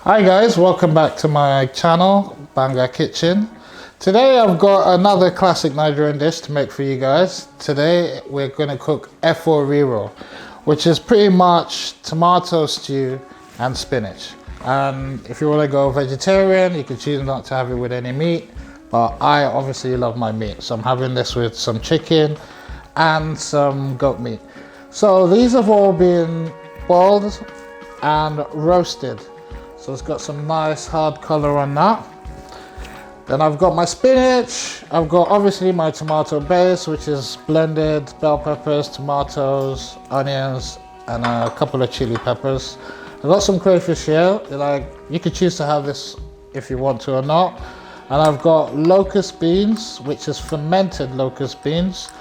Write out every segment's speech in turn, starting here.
Hi guys, welcome back to my channel, Banga Kitchen. Today I've got another classic Nigerian dish to make for you guys. Today we're going to cook Efo Riro, which is pretty much tomato stew and spinach. And if you want to go vegetarian, you can choose not to have it with any meat, but I obviously love my meat, so I'm having this with some chicken and some goat meat. So these have all been boiled and roasted. So it's got some nice hard color on that. Then I've got my spinach. I've got obviously my tomato base, which is blended bell peppers, tomatoes, onions, and a couple of chili peppers. I've got some crayfish here. You could choose to have this if you want to or not. And I've got locust beans, which is fermented locust beans.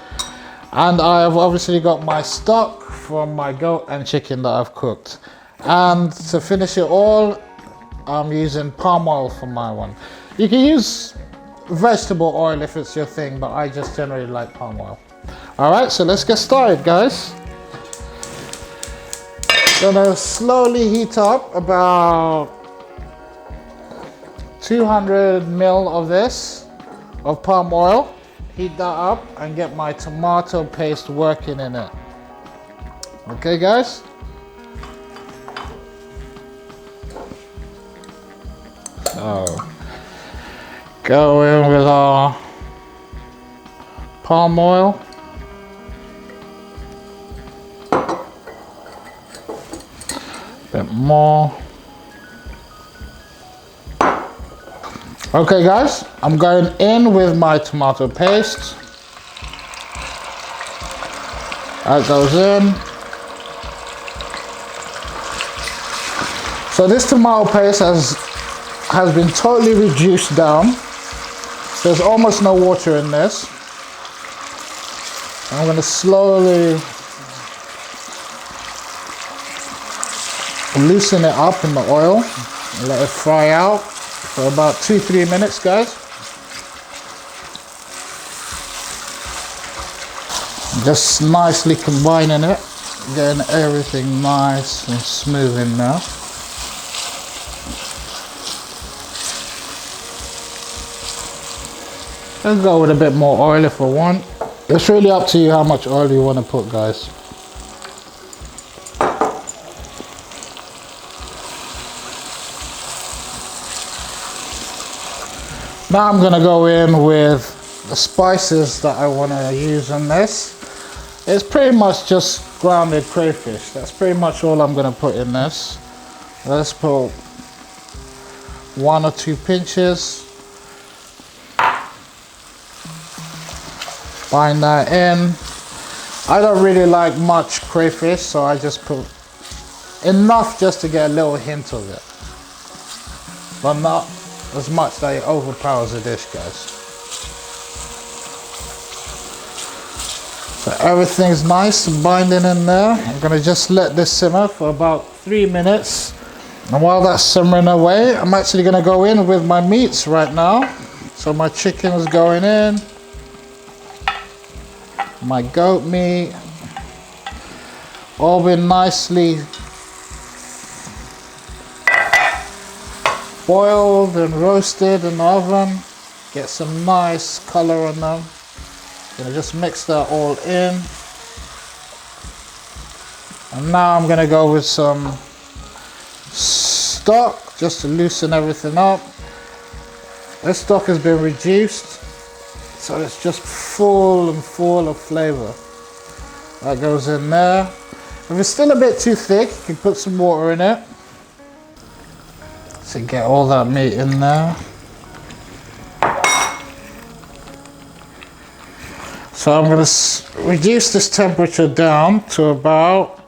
And I've obviously got my stock from my goat and chicken that I've cooked. And to finish it all, I'm using palm oil for my one. You can use vegetable oil if it's your thing, but I just generally like palm oil. Alright, so let's get started, guys. Gonna slowly heat up about 200 ml of this, of palm oil. Heat that up and get my tomato paste working in it. Okay, guys? So, go in with our palm oil. Bit more. Okay guys, I'm going in with my tomato paste. That goes in. So this tomato paste has been totally reduced down. There's almost no water in this. I'm going to slowly loosen it up in the oil and let it fry out for about 2-3 minutes, guys. Just nicely combining it, getting everything nice and smooth in now. I'll go with a bit more oil if I want. It's really up to you how much oil you want to put, guys. Now I'm going to go in with the spices that I want to use in this. It's pretty much just grounded crayfish. That's pretty much all I'm going to put in this. Let's put 1 or 2 pinches. Bind that in. I don't really like much crayfish, so I just put enough just to get a little hint of it, but not as much that it overpowers the dish, guys. So everything's nice and binding in there. I'm gonna just let this simmer for about 3 minutes, and while that's simmering away, I'm actually gonna go in with my meats right now. So my chicken is going in. My goat meat, all been nicely boiled and roasted in the oven. Get some nice color on them. Gonna just mix that all in. And now I'm gonna go with some stock just to loosen everything up. This stock has been reduced, so it's just full of flavor. That goes in there. If it's still a bit too thick, you can put some water in it to get all that meat in there. So I'm going to reduce this temperature down to about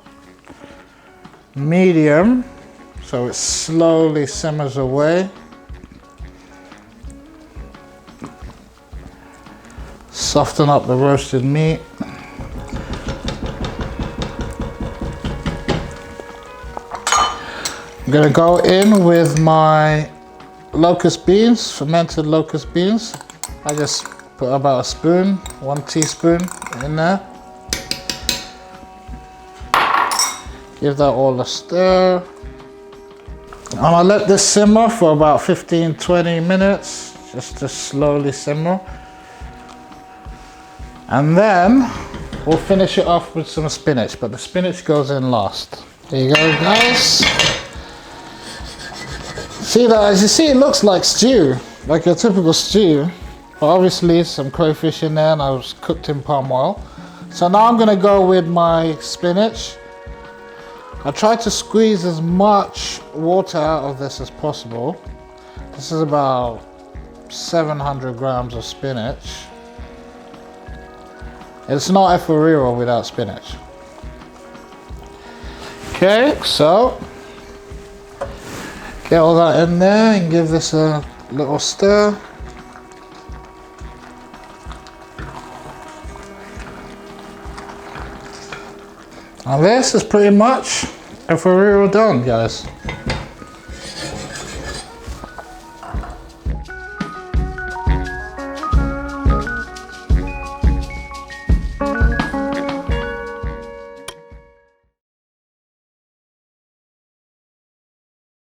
medium, so it slowly simmers away. Soften up the roasted meat. I'm gonna go in with my locust beans, fermented locust beans. I just put about a spoon, 1 teaspoon in there. Give that all a stir. I'm gonna let this simmer for about 15-20 minutes, just to slowly simmer. And then we'll finish it off with some spinach, but the spinach goes in last. There you go, guys. See that, as you see, it looks like stew, like a typical stew. But obviously some crayfish in there, and I was cooked in palm oil. So now I'm gonna go with my spinach. I tried to squeeze as much water out of this as possible. This is about 700 grams of spinach. It's not Efo Riro without spinach. Okay, so get all that in there and give this a little stir. And this is pretty much Efo Riro done, guys.